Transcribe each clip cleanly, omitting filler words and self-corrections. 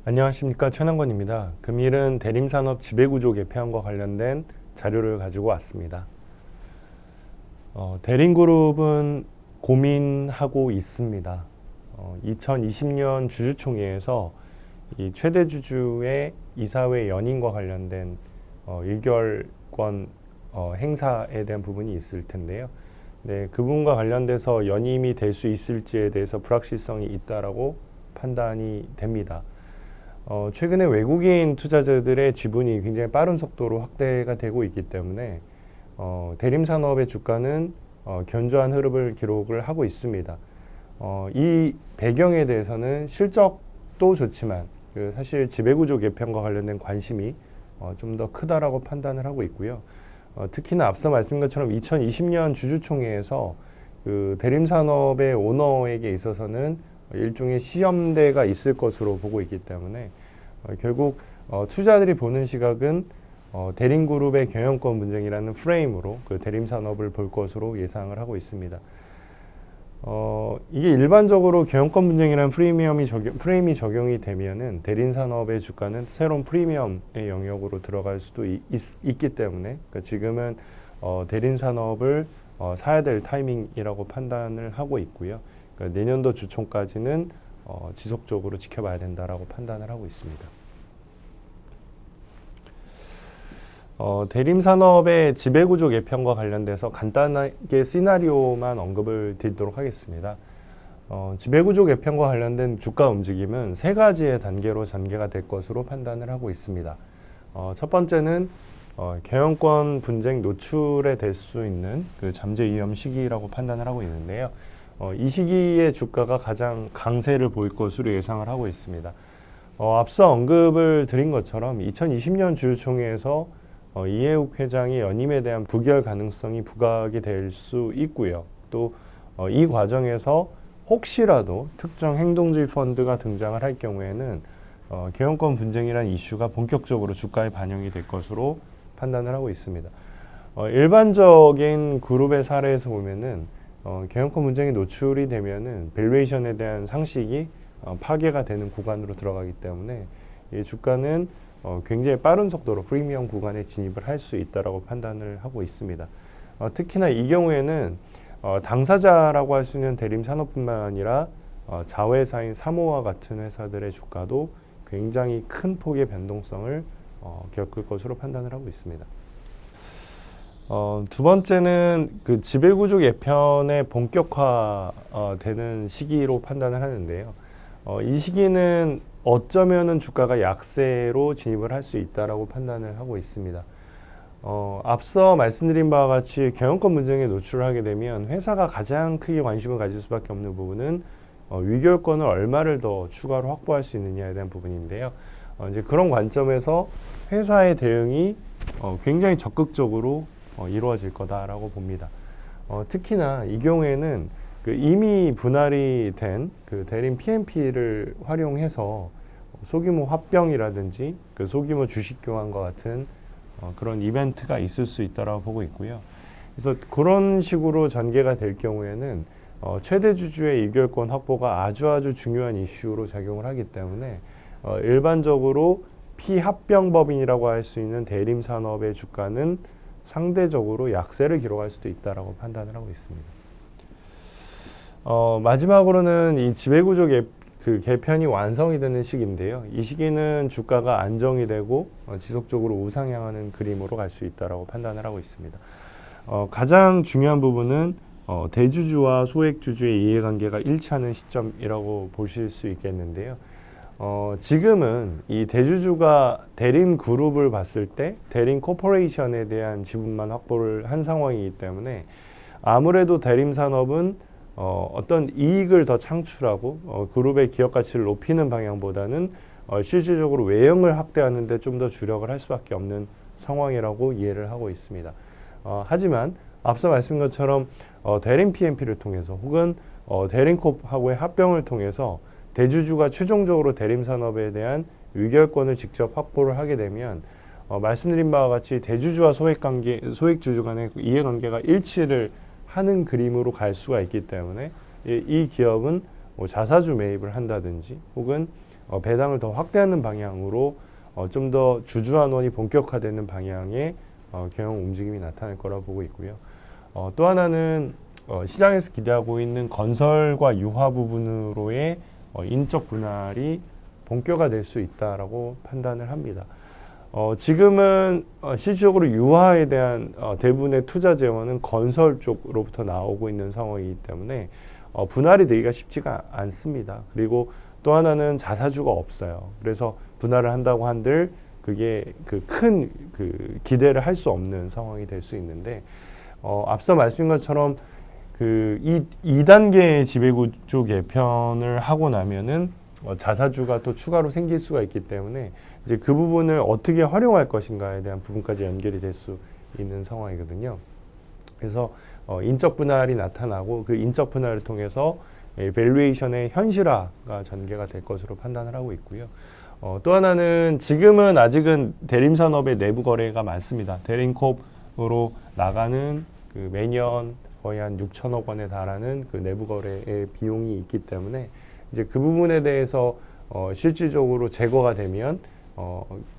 안녕하십니까, 최남권입니다. 금일은 대림산업 지배구조 개편과 관련된 자료를 가지고 왔습니다. 대림그룹은 고민하고 있습니다. 2020년 주주총회에서 이 최대 주주의 이사회 연임과 관련된 일결권 행사에 대한 부분이 있을 텐데요. 네, 그 부분과 관련돼서 연임이 될 수 있을지에 대해서 불확실성이 있다라고 판단이 됩니다. 최근에 외국인 투자자들의 지분이 굉장히 빠른 속도로 확대가 되고 있기 때문에 대림산업의 주가는 견조한 흐름을 기록을 하고 있습니다. 이 배경에 대해서는 실적도 좋지만 사실 지배구조 개편과 관련된 관심이 좀 더 크다라고 판단을 하고 있고요. 특히나 앞서 말씀드린 것처럼 2020년 주주총회에서 그 대림산업의 오너에게 있어서는 일종의 시험대가 있을 것으로 보고 있기 때문에 결국 투자들이 보는 시각은 대림그룹의 경영권 분쟁이라는 프레임으로 그 대림산업을 볼 것으로 예상을 하고 있습니다. 이게 일반적으로 경영권 분쟁이라는 프레임이 적용이 되면은 대림산업의 주가는 새로운 프리미엄의 영역으로 들어갈 수도 있기 때문에 그러니까 지금은 대림산업을 사야 될 타이밍이라고 판단을 하고 있고요. 그러니까 내년도 주총까지는 지속적으로 지켜봐야 된다라고 판단을 하고 있습니다. 대림산업의 지배구조 개편과 관련돼서 간단하게 시나리오만 언급을 드리도록 하겠습니다. 지배구조 개편과 관련된 주가 움직임은 세 가지의 단계로 전개가 될 것으로 판단을 하고 있습니다. 첫 번째는 경영권 분쟁 노출에 될 수 있는 그 잠재 위험 시기라고 판단을 하고 있는데요. 이 시기에 주가가 가장 강세를 보일 것으로 예상을 하고 있습니다. 앞서 언급을 드린 것처럼 2020년 주주총회에서 이해욱 회장이 연임에 대한 부결 가능성이 부각이 될 수 있고요. 또 이 과정에서 혹시라도 특정 행동주의 펀드가 등장을 할 경우에는 경영권 분쟁이라는 이슈가 본격적으로 주가에 반영이 될 것으로 판단을 하고 있습니다. 일반적인 그룹의 사례에서 보면은 경영권 분쟁이 노출이 되면은 밸류에이션에 대한 상식이 파괴가 되는 구간으로 들어가기 때문에 이 주가는 굉장히 빠른 속도로 프리미엄 구간에 진입을 할 수 있다라고 판단을 하고 있습니다. 특히나 이 경우에는 당사자라고 할 수 있는 대림산업뿐만 아니라 자회사인 사모와 같은 회사들의 주가도 굉장히 큰 폭의 변동성을 겪을 것으로 판단을 하고 있습니다. 두 번째는 그 지배구조 개편의 본격화 되는 시기로 판단을 하는데요. 이 시기는 어쩌면은 주가가 약세로 진입을 할 수 있다라고 판단을 하고 있습니다. 앞서 말씀드린 바와 같이 경영권 분쟁에 노출을 하게 되면 회사가 가장 크게 관심을 가질 수밖에 없는 부분은 위결권을 얼마를 더 추가로 확보할 수 있느냐에 대한 부분인데요. 이제 그런 관점에서 회사의 대응이 굉장히 적극적으로 이루어질 거다라고 봅니다. 특히나 이 경우에는 그 이미 분할이 된 그 대림 PMP를 활용해서 소규모 합병이라든지 그 소규모 주식 교환과 같은 그런 이벤트가 있을 수 있다라고 보고 있고요. 그래서 그런 식으로 전개가 될 경우에는 최대 주주의 의결권 확보가 아주 중요한 이슈로 작용을 하기 때문에 일반적으로 피합병법인이라고 할 수 있는 대림산업의 주가는 상대적으로 약세를 기록할 수도 있다라고 판단을 하고 있습니다. 마지막으로는 이 지배구조 개편이 완성이 되는 시기인데요. 이 시기는 주가가 안정이 되고 지속적으로 우상향하는 그림으로 갈 수 있다라고 판단을 하고 있습니다. 가장 중요한 부분은 대주주와 소액주주의 이해관계가 일치하는 시점이라고 보실 수 있겠는데요. 지금은 이 대주주가 대림그룹을 봤을 때 대림 코퍼레이션에 대한 지분만 확보를 한 상황이기 때문에 아무래도 대림산업은 어떤 이익을 더 창출하고 그룹의 기업 가치를 높이는 방향보다는 실질적으로 외형을 확대하는 데 좀 더 주력을 할 수밖에 없는 상황이라고 이해를 하고 있습니다. 하지만 앞서 말씀드린 것처럼 대림 PMP를 통해서 혹은 대림콥하고의 합병을 통해서 대주주가 최종적으로 대림산업에 대한 의결권을 직접 확보를 하게 되면 말씀드린 바와 같이 대주주와 소액주주 간의 이해관계가 일치를 하는 그림으로 갈 수가 있기 때문에 이 기업은 뭐 자사주 매입을 한다든지 혹은 배당을 더 확대하는 방향으로 좀 더 주주환원이 본격화되는 방향의 경영 움직임이 나타날 거라고 보고 있고요. 또 하나는 시장에서 기대하고 있는 건설과 유화 부분으로의 인적 분할이 본격화될 수 있다라고 판단을 합니다. 지금은 실질적으로 유화에 대한 대부분의 투자 재원은 건설 쪽으로부터 나오고 있는 상황이기 때문에 분할이 되기가 쉽지가 않습니다. 그리고 또 하나는 자사주가 없어요. 그래서 분할을 한다고 한들 그게 큰 기대를 할 수 없는 상황이 될 수 있는데 앞서 말씀드린 것처럼 이 2단계의 지배구조 개편을 하고 나면은 자사주가 또 추가로 생길 수가 있기 때문에 이제 그 부분을 어떻게 활용할 것인가에 대한 부분까지 연결이 될 수 있는 상황이거든요. 그래서 인적 분할이 나타나고 그 인적 분할을 통해서 밸류에이션의 현실화가 전개가 될 것으로 판단을 하고 있고요. 또 하나는 지금은 아직은 대림산업의 내부 거래가 많습니다. 대림콥으로 나가는 매년 거의 한 6천억 원에 달하는 그 내부 거래의 비용이 있기 때문에 이제 그 부분에 대해서 실질적으로 제거가 되면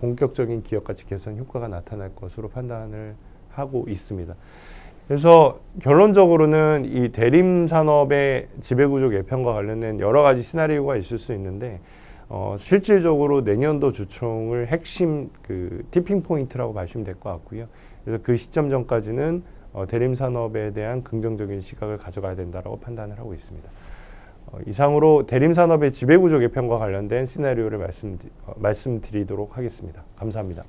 본격적인 기업 가치 개선 효과가 나타날 것으로 판단을 하고 있습니다. 그래서 결론적으로는 이 대림 산업의 지배구조 개편과 관련된 여러 가지 시나리오가 있을 수 있는데 실질적으로 내년도 주총을 핵심 티핑 포인트라고 봐주시면 될 것 같고요. 그래서 그 시점 전까지는 대림 산업에 대한 긍정적인 시각을 가져가야 된다라고 판단을 하고 있습니다. 이상으로 대림 산업의 지배구조 개편과 관련된 시나리오를 말씀드리도록 하겠습니다. 감사합니다.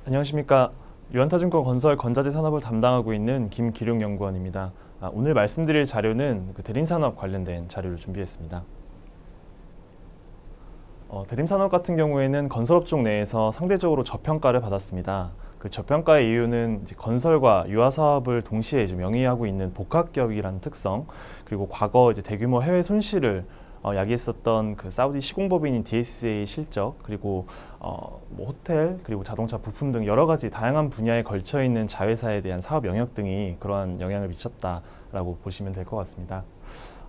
안녕하십니까. 유한타증권 건설 건자재 산업을 담당하고 있는 김기룡 연구원입니다. 오늘 말씀드릴 자료는 대림산업 관련된 자료를 준비했습니다. 대림산업 같은 경우에는 건설업종 내에서 상대적으로 저평가를 받았습니다. 그 저평가의 이유는 이제 건설과 유화 사업을 동시에 좀 영위하고 있는 복합기업이라는 특성, 그리고 과거 이제 대규모 해외 손실을 야기했었던 그 사우디 시공법인인 DSA 실적, 그리고 뭐 호텔, 그리고 자동차 부품 등 여러 가지 다양한 분야에 걸쳐 있는 자회사에 대한 사업 영역 등이 그러한 영향을 미쳤다라고 보시면 될 것 같습니다.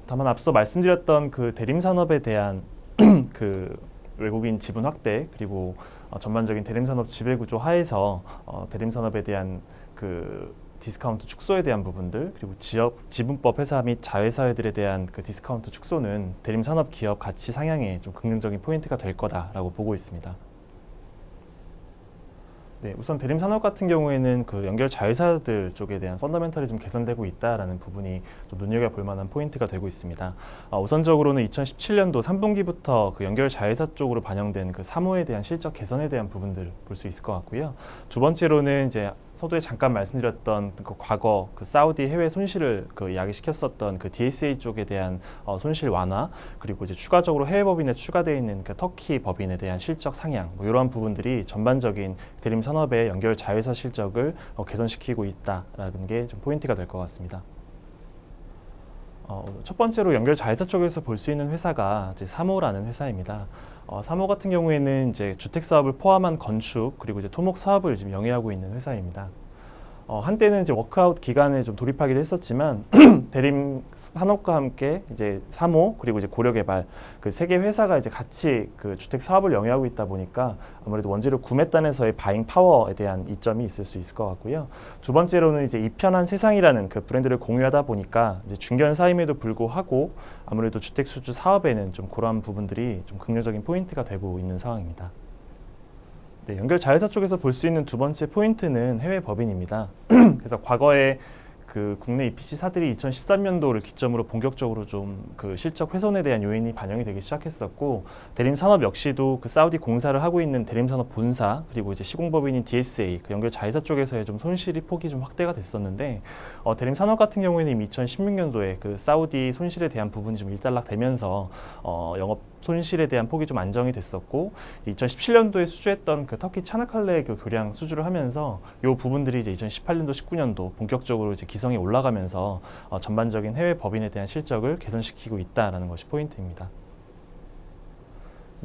다만 앞서 말씀드렸던 그 대림 산업에 대한 그 외국인 지분 확대, 그리고 전반적인 대림 산업 지배 구조 하에서 대림 산업에 대한 그 디스카운트 축소에 대한 부분들, 그리고 지분법 회사 및 자회사들에 대한 그 디스카운트 축소는 대림 산업 기업 가치 상향에 좀 긍정적인 포인트가 될 거다라고 보고 있습니다. 네, 우선 대림 산업 같은 경우에는 그 연결 자회사들 쪽에 대한 펀더멘털이 좀 개선되고 있다라는 부분이 좀 눈여겨볼 만한 포인트가 되고 있습니다. 우선적으로는 2017년도 3분기부터 그 연결 자회사 쪽으로 반영된 그 사모에 대한 실적 개선에 대한 부분들 볼 수 있을 것 같고요. 두 번째로는 이제 서두에 잠깐 말씀드렸던 그 과거 그 사우디 해외 손실을 야기시켰었던 그 DSA 쪽에 대한 손실 완화, 그리고 이제 추가적으로 해외 법인에 추가되어 있는 그 터키 법인에 대한 실적 상향, 뭐 이러한 부분들이 전반적인 대림 산업의 연결 자회사 실적을 개선시키고 있다라는 게 좀 포인트가 될 것 같습니다. 첫 번째로 연결 자회사 쪽에서 볼 수 있는 회사가 이제 사모라는 회사입니다. 사모 같은 경우에는 이제 주택 사업을 포함한 건축, 그리고 이제 토목 사업을 지금 영위하고 있는 회사입니다. 한때는 이제 워크아웃 기간에 좀 돌입하기도 했었지만 대림 산업과 함께 이제 사모, 그리고 이제 고려개발 그 세 개 회사가 이제 같이 그 주택 사업을 영위하고 있다 보니까 아무래도 원재료 구매단에서의 바잉 파워에 대한 이점이 있을 수 있을 것 같고요. 두 번째로는 이제 이편한 세상이라는 그 브랜드를 공유하다 보니까 이제 중견사임에도 불구하고 아무래도 주택 수주 사업에는 좀 그러한 부분들이 좀 긍정적인 포인트가 되고 있는 상황입니다. 네, 연결 자회사 쪽에서 볼 수 있는 두 번째 포인트는 해외 법인입니다. 그래서 과거에 그 국내 EPC사들이 2013년도를 기점으로 본격적으로 좀 그 실적 훼손에 대한 요인이 반영이 되기 시작했었고, 대림산업 역시도 그 사우디 공사를 하고 있는 대림산업 본사, 그리고 이제 시공법인인 DSA 그 연결 자회사 쪽에서의 좀 손실이 폭이 좀 확대가 됐었는데, 대림산업 같은 경우에는 이미 2016년도에 그 사우디 손실에 대한 부분이 좀 일단락되면서 영업 손실에 대한 폭이 좀 안정이 됐었고, 2017년도에 수주했던 그 터키 차나칼레 그 교량 수주를 하면서 이 부분들이 이제 2018년도, 19년도 본격적으로 이제 기성이 올라가면서 전반적인 해외 법인에 대한 실적을 개선시키고 있다라는 것이 포인트입니다.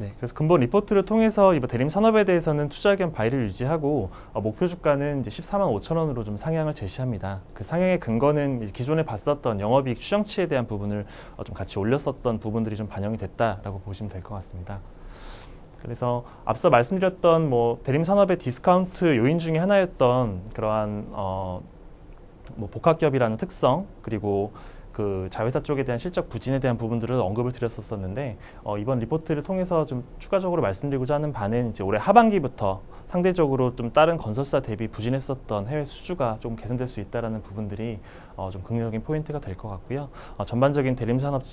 네, 그래서 근본 리포트를 통해서 이번 대림 산업에 대해서는 투자 의견 바이를 유지하고 목표 주가는 이제 14만 5천 원으로 좀 상향을 제시합니다. 그 상향의 근거는 이제 기존에 봤었던 영업이익 추정치에 대한 부분을 좀 같이 올렸었던 부분들이 좀 반영이 됐다라고 보시면 될 것 같습니다. 그래서 앞서 말씀드렸던 대림 산업의 디스카운트 요인 중에 하나였던 그러한 뭐 복합기업이라는 특성, 그리고 그 자회사 쪽에 대한 실적 부진에 대한 부분들을 언급을 드렸었는데 이번 리포트를 통해서 좀 추가적으로 말씀드리고자 하는 바는 이제 올해 하반기부터 상대적으로 좀 다른 건설사 대비 부진했었던 해외 수주가 좀 개선될 수 있다라는 부분들이 좀 긍정적인 포인트가 될 것 같고요. 전반적인 대림산업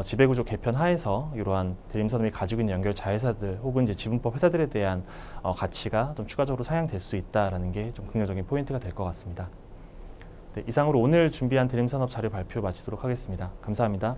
지배구조 개편 하에서 이러한 대림산업이 가지고 있는 연결 자회사들 혹은 이제 지분법 회사들에 대한 가치가 좀 추가적으로 상향될 수 있다라는 게 좀 긍정적인 포인트가 될 것 같습니다. 네, 이상으로 오늘 준비한 대림산업 자료 발표 마치도록 하겠습니다. 감사합니다.